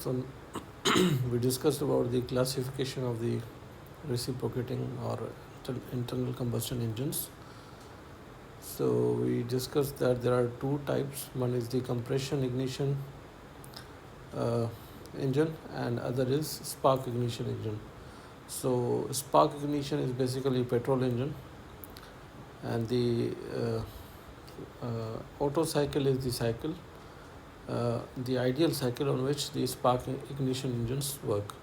So we discussed about the classification of the reciprocating or internal combustion engines. So we discussed that there are two types. One is the compression ignition uh, engine, and other is spark ignition engine. So spark ignition is basically petrol engine, and the Otto cycle is the cycle, the ideal cycle on which the spark ignition engines work.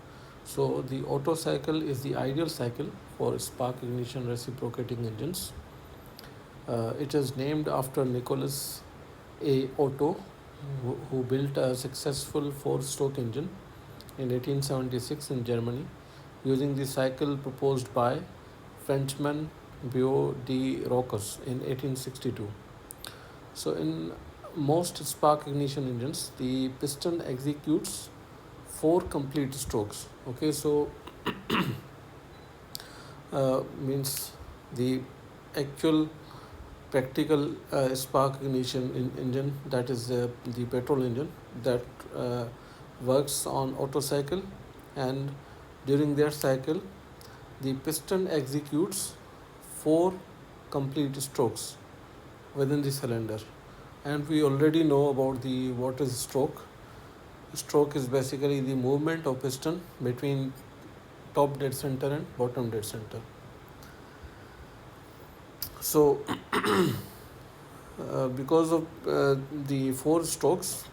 So the Otto cycle is the ideal cycle for spark ignition reciprocating engines. It is named after Nicholas A. Otto, who built a successful four-stroke engine in 1876 in Germany using the cycle proposed by Frenchman Beau de Rochus in 1862. So in most spark ignition engines, the piston executes four complete strokes. Okay, so means the actual practical spark ignition engine, that is the petrol engine that uh, works on Otto cycle, and during their cycle the piston executes four complete strokes within the cylinder. And we already know about the what is stroke. Stroke is basically the movement of piston between top dead center and bottom dead center. So because of the four strokes,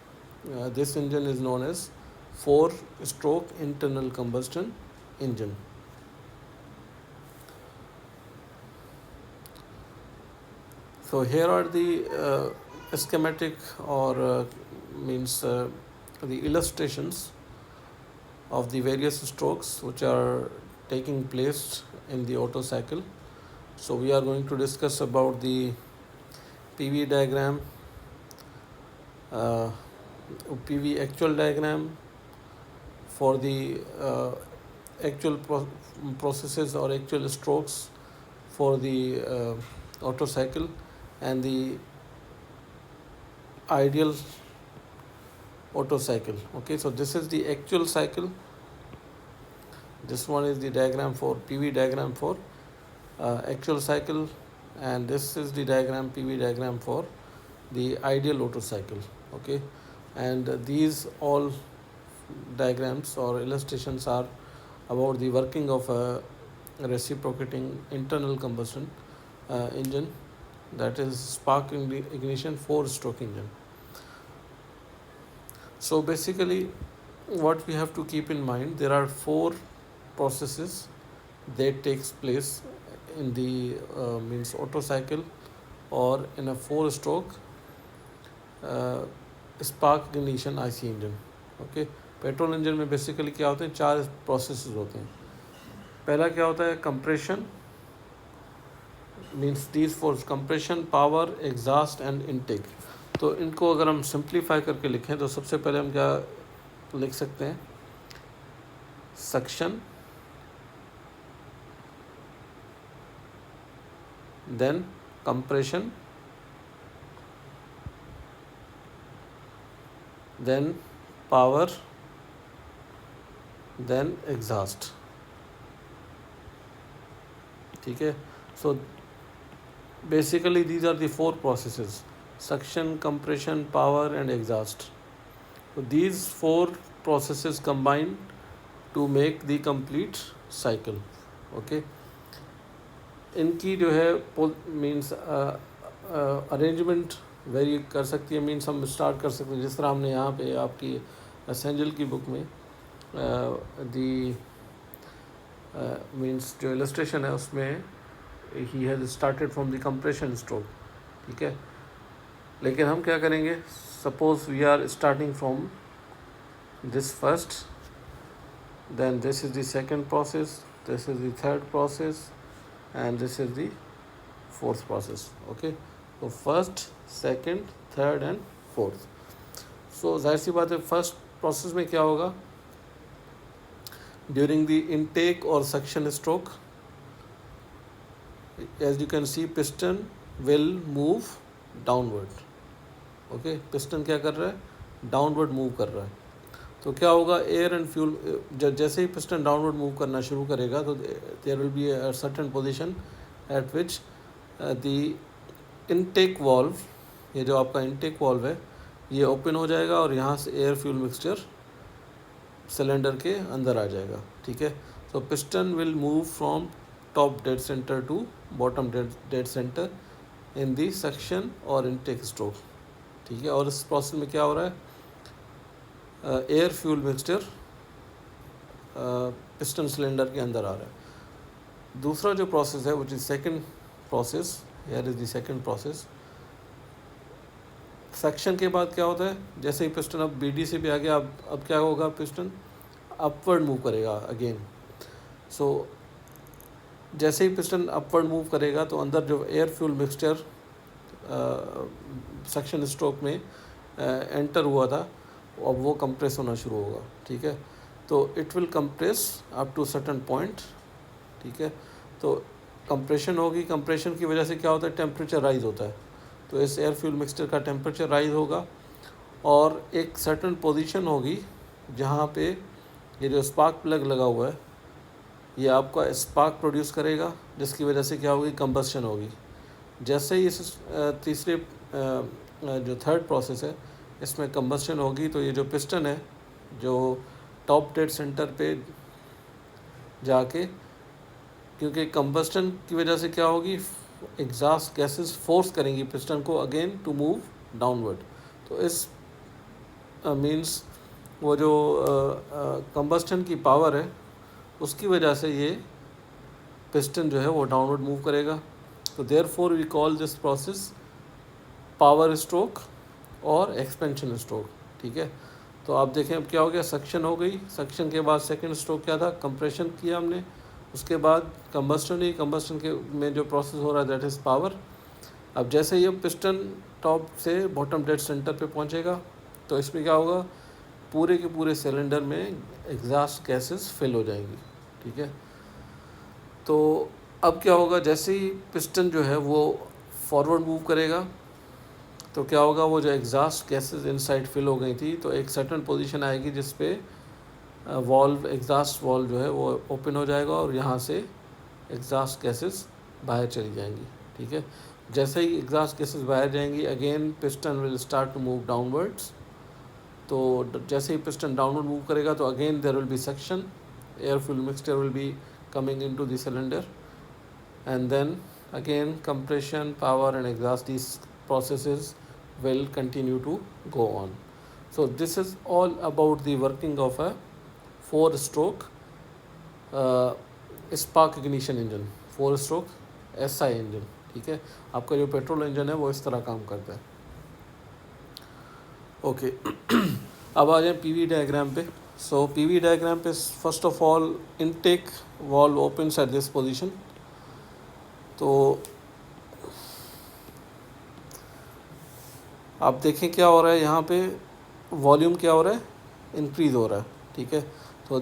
this engine is known as four stroke internal combustion engine. So here are the schematic or means the illustrations of the various strokes which are taking place in the Otto cycle. So we are going to discuss about the PV diagram, uh, PV actual diagram for the actual processes or actual strokes for the Otto cycle, and the ideal Otto cycle. Okay, so this is the actual cycle. This one is the diagram for PV diagram for actual cycle, and this is the diagram PV diagram for the ideal Otto cycle. Okay, and these all diagrams or illustrations are about the working of a reciprocating internal combustion engine, that is spark ignition four stroke engine. So basically what we have to keep in mind, there are four processes that takes place in the means Otto cycle or in a four stroke spark ignition IC engine. Okay, petrol engine में basically क्या होते हैं, चार processes होते हैं. पहला क्या होता है, compression, means these force compression, power, exhaust and intake. तो इनको अगर हम सिंप्लीफाई करके लिखें तो सबसे पहले हम क्या लिख सकते हैं, suction, then compression, then power, then exhaust. ठीक है. सो basically these are the four processes: suction, compression, power and exhaust. So these four processes combine to make the complete cycle. Okay, इनकी जो है मीन्स अरेंजमेंट वेरी कर सकती है. Means हम start कर सकते हैं जिस तरह हमने यहाँ पे आपकी सेंजल की बुक में दी मीन्स जो इलस्ट्रेशन है उसमें ही has started from the compression stroke. ठीक है, लेकिन हम क्या करेंगे, suppose we are starting from this first, then this is the second process, this is the third process and this is the fourth process. Okay, so first, second, third and fourth. So जाहिर सी बात है, first process में क्या होगा, during the intake और suction stroke, as you can see, piston will move downward. Okay, piston क्या कर रहा है, डाउनवर्ड मूव कर रहा है. तो क्या होगा, एयर एंड फ्यूल जैसे ही पिस्टन डाउनवर्ड मूव करना शुरू करेगा तो there will be a certain position at which the intake valve, ये जो आपका इनटेक वाल्व है ये ओपन हो जाएगा और यहाँ से एयर फ्यूल मिक्सचर सिलेंडर के अंदर आ जाएगा, ठीक है। तो piston will move from top dead centre to bottom dead centre in the suction और इनटेक स्ट्रोक, ठीक है। और इस प्रोसेस में क्या हो रहा है, air fuel mixture piston cylinder के अंदर आ रहा है। दूसरा जो प्रोसेस है which is second process, here is the second process. Section के बाद क्या होता है, जैसे ही पिस्टन अब BD से भी आ गया, अब क्या होगा, पिस्टन अपवर्ड मूव करेगा अगेन। सो जैसे ही पिस्टन अपवर्ड मूव करेगा तो अंदर जो air fuel mixture section stroke में एंटर हुआ था अब वो कंप्रेस होना शुरू होगा, ठीक है। तो it will compress up to certain point, ठीक है। तो कंप्रेशन होगी, कंप्रेशन की वजह से क्या होता है, टेम्परेचर राइज होता है। तो इस एयर फ्यूल मिक्सचर का टेम्परेचर राइज होगा और एक सर्टेन पोजीशन होगी जहाँ पे ये जो स्पार्क प्लग लगा हुआ है ये आपका स्पार्क प्रोड्यूस करेगा, जिसकी वजह से क्या होगी, कंबस्शन होगी। जैसे ही इस तीसरे जो थर्ड प्रोसेस है इसमें कंबस्शन होगी तो ये जो पिस्टन है जो टॉप डेड सेंटर पे जाके, क्योंकि कंबस्टन की वजह से क्या होगी, एग्जॉस्ट गैसेस फोर्स करेंगी पिस्टन को अगेन टू मूव डाउनवर्ड। तो इस मींस वो जो कंबस्टन की पावर है उसकी वजह से ये पिस्टन जो है वो डाउनवर्ड मूव करेगा। तो therefore we call this process power stroke और एक्सपेंशन स्ट्रोक, ठीक है। तो आप देखें अब क्या हो गया, सक्शन हो गई, सक्शन के बाद सेकंड स्ट्रोक क्या था, कंप्रेशन किया हमने, उसके बाद कंबस्टन हुई, कंबस्टन के में जो प्रोसेस हो रहा है दैट इज़ पावर। अब जैसे ही पिस्टन टॉप से बॉटम डेड सेंटर पे पहुंचेगा तो इसमें क्या होगा, पूरे के पूरे सिलेंडर में एग्जॉस्ट गैसेस फिल हो जाएंगी, ठीक है। तो अब क्या होगा, जैसे ही पिस्टन जो है वो फॉरवर्ड मूव करेगा तो क्या होगा, वो जो एग्जॉस्ट गैसेस इनसाइड फिल हो गई थी तो एक सर्टेन पोजीशन आएगी जिस पे वॉल्व, एग्जॉस्ट वॉल्व जो है वो ओपन हो जाएगा और यहाँ से एग्जॉस्ट गैसेस बाहर चली जाएंगी, ठीक है। जैसे ही एग्जॉस्ट गैसेस बाहर जाएंगी again piston will start to move downwards. तो जैसे ही पिस्टन डाउनवर्ड मूव करेगा तो again there will be suction, air fuel mixture will be coming into the cylinder, and then again compression, power and exhaust, these processes will continue to go on. So this is all about the working of a 4-stroke spark ignition engine, 4-stroke SI engine, ठीक है। आपका जो petrol engine है वो इस तरह काम करता है, ओके। अब आ जाए PV डायग्राम पे। So PV diagram पे first of all intake valve opens at this position। तो आप देखें क्या हो रहा है, यहाँ पे वॉल्यूम क्या हो रहा है, इंक्रीज़ हो रहा है, ठीक है। तो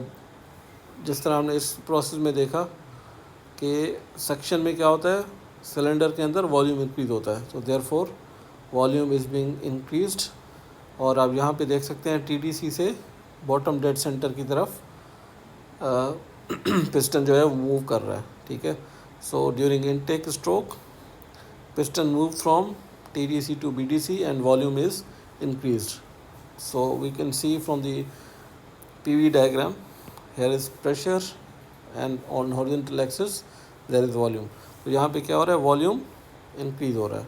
जिस तरह हमने इस प्रोसेस में देखा कि सेक्शन में क्या होता है, सिलेंडर के अंदर वॉल्यूम इंक्रीज़ होता है, तो therefore volume is being increased. और आप यहाँ पे देख सकते हैं TDC से बॉटम डेड सेंटर की तरफ पिस्टन जो है वो मूव कर रहा है, ठीक है। So during intake stroke piston move from TDC to BDC and volume is increased. So we can see from the PV diagram, here is pressure and on horizontal axis there is volume. तो यहाँ पे क्या हो रहा है, volume increase हो रहा है,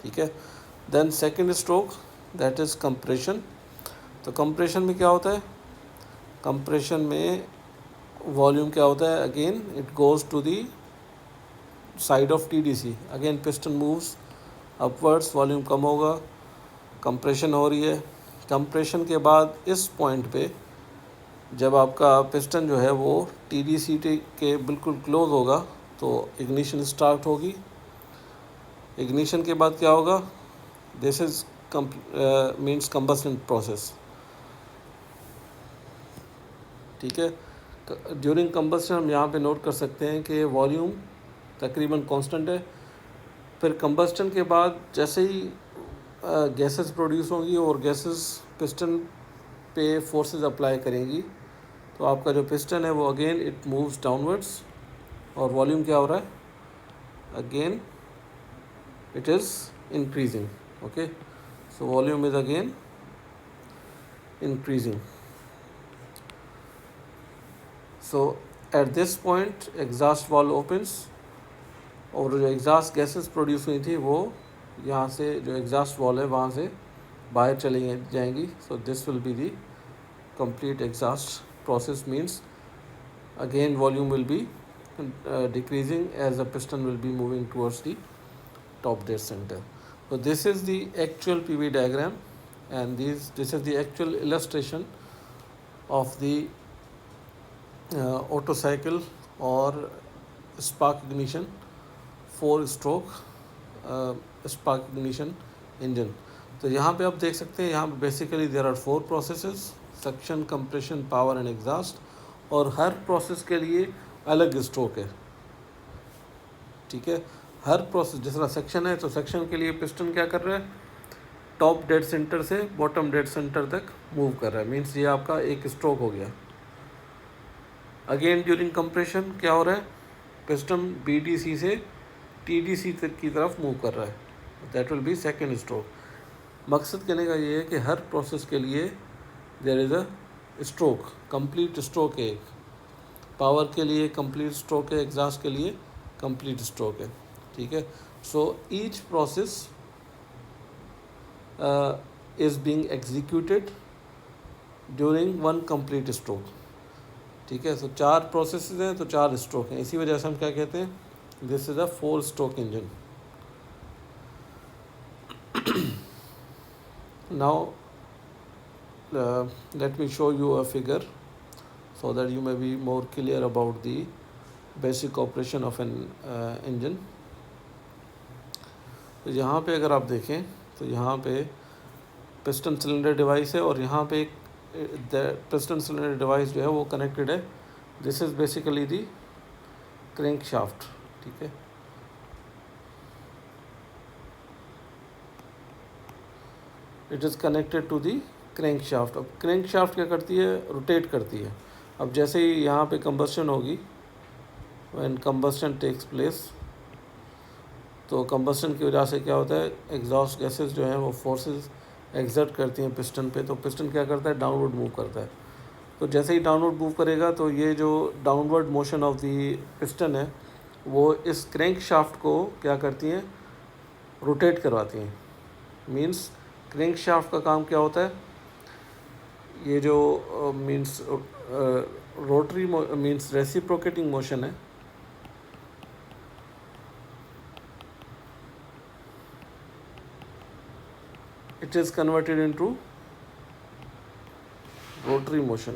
ठीक है। Then second stroke that is compression. तो कंप्रेशन में क्या होता है, कंप्रेशन में वॉल्यूम क्या होता है, again it goes to the side of TDC, again piston moves upwards, volume कम होगा, कंप्रेशन हो रही है। कंप्रेशन के बाद इस पॉइंट पे जब आपका पिस्टन जो है वो TDC के बिल्कुल क्लोज होगा तो इग्निशन स्टार्ट होगी। इग्निशन के बाद क्या होगा, this is means combustion process, ठीक है। ड्यूरिंग कंबस्शन हम यहाँ पे नोट कर सकते हैं कि वॉल्यूम तकरीबन कांस्टेंट है। फिर कंबस्टन के बाद जैसे ही गैसेस प्रोड्यूस होंगी और गैसेस पिस्टन पे फोर्सेस अप्लाई करेंगी तो आपका जो पिस्टन है वो अगेन इट मूव्स डाउनवर्ड्स और वॉल्यूम क्या हो रहा है, again it is increasing. Okay, so volume is again increasing. So at this point exhaust valve opens और जो एग्जॉस्ट गैसेस प्रोड्यूस हुई थी वो यहाँ से जो एग्जॉस्ट वॉल है वहाँ से बाहर चली जाएंगी. So this will be the complete exhaust process. Means again volume will be decreasing as the piston will be moving towards the top dead center. So this is the actual PV diagram and this is the actual illustration of the Otto cycle or spark ignition 4-stroke spark ignition engine. तो यहाँ पे आप देख सकते हैं, यहाँ पे basically there are 4 processes, suction, compression, power and exhaust, और हर प्रोसेस के लिए अलग स्ट्रोक है. ठीक है, हर प्रोसेस जिस तरह सेक्शन है तो सेक्शन के लिए पिस्टन क्या कर रहा है, टॉप डेड सेंटर से बॉटम डेड सेंटर तक मूव कर रहा है. मींस ये आपका एक स्ट्रोक हो गया. अगेन ड्यूरिंग कंप्रेशन क्या हो रहा है, पिस्टन BDC से TDC तक की तरफ मूव कर रहा है. That will be second stroke. मकसद कहने का ये है कि हर प्रोसेस के लिए there is a stroke, complete stroke है. एक पावर के लिए कंप्लीट स्ट्रोक है, एग्जॉस्ट के लिए कंप्लीट स्ट्रोक है. ठीक है, so each process is being executed during one complete stroke. ठीक है, सो 4 प्रोसेसेस हैं तो 4 स्ट्रोक हैं. इसी वजह से हम क्या कहते हैं, this is a four stroke engine. Now let me show you a figure so that you may be more clear about the basic operation of an engine. तो यहाँ पे अगर आप देखें तो यहाँ पे पिस्टन सिलेंडर डिवाइस है और यहाँ पे एक पिस्टन सिलेंडर डिवाइस जो है वो कनेक्टेड है. This is basically the crank shaft. ठीक है, it is connected to the crank shaft. अब क्रैंक शाफ्ट क्या करती है, रोटेट करती है. अब जैसे ही यहाँ पे कंबस्शन होगी, व्हेन कंबस्शन टेक्स प्लेस, तो कंबस्शन की वजह से क्या होता है, एग्जॉस्ट गैसेस जो हैं वो फोर्सेस एक्सर्ट करती हैं पिस्टन पे. तो पिस्टन क्या करता है, डाउनवर्ड मूव करता है. तो जैसे ही डाउनवर्ड मूव करेगा तो ये जो downward motion of the piston है वो इस क्रैंक शाफ्ट को क्या करती हैं, रोटेट करवाती हैं. मींस क्रैंक शाफ्ट का काम क्या होता है, ये जो means rotary means reciprocating motion है, it is converted into rotary motion.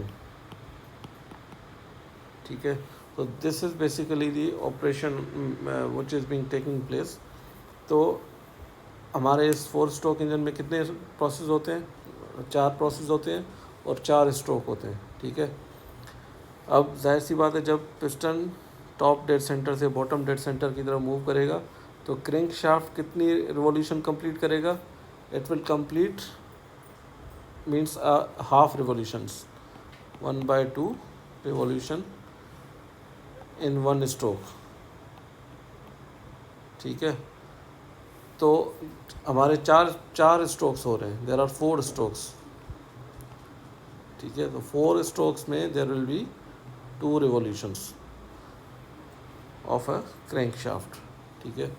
ठीक है, so this is basically the operation which is being taking place. तो हमारे इस 4-स्ट्रोक इंजन में कितने प्रोसेस होते हैं, 4 प्रोसेस होते हैं और 4 स्ट्रोक होते हैं. ठीक है, अब जाहिर सी बात है जब पिस्टन टॉप डेड सेंटर से बॉटम डेड सेंटर की तरफ मूव करेगा तो क्रैंक शाफ्ट कितनी रिवॉल्यूशन कंप्लीट करेगा, it will complete means half revolutions, 1/2 revolution in one stroke. ठीक है, तो हमारे चार स्ट्रोक्स हो रहे हैं. There are 4 strokes. ठीक है, तो 4 स्ट्रोक्स में there will be 2 revolutions of a crank shaft. ठीक है,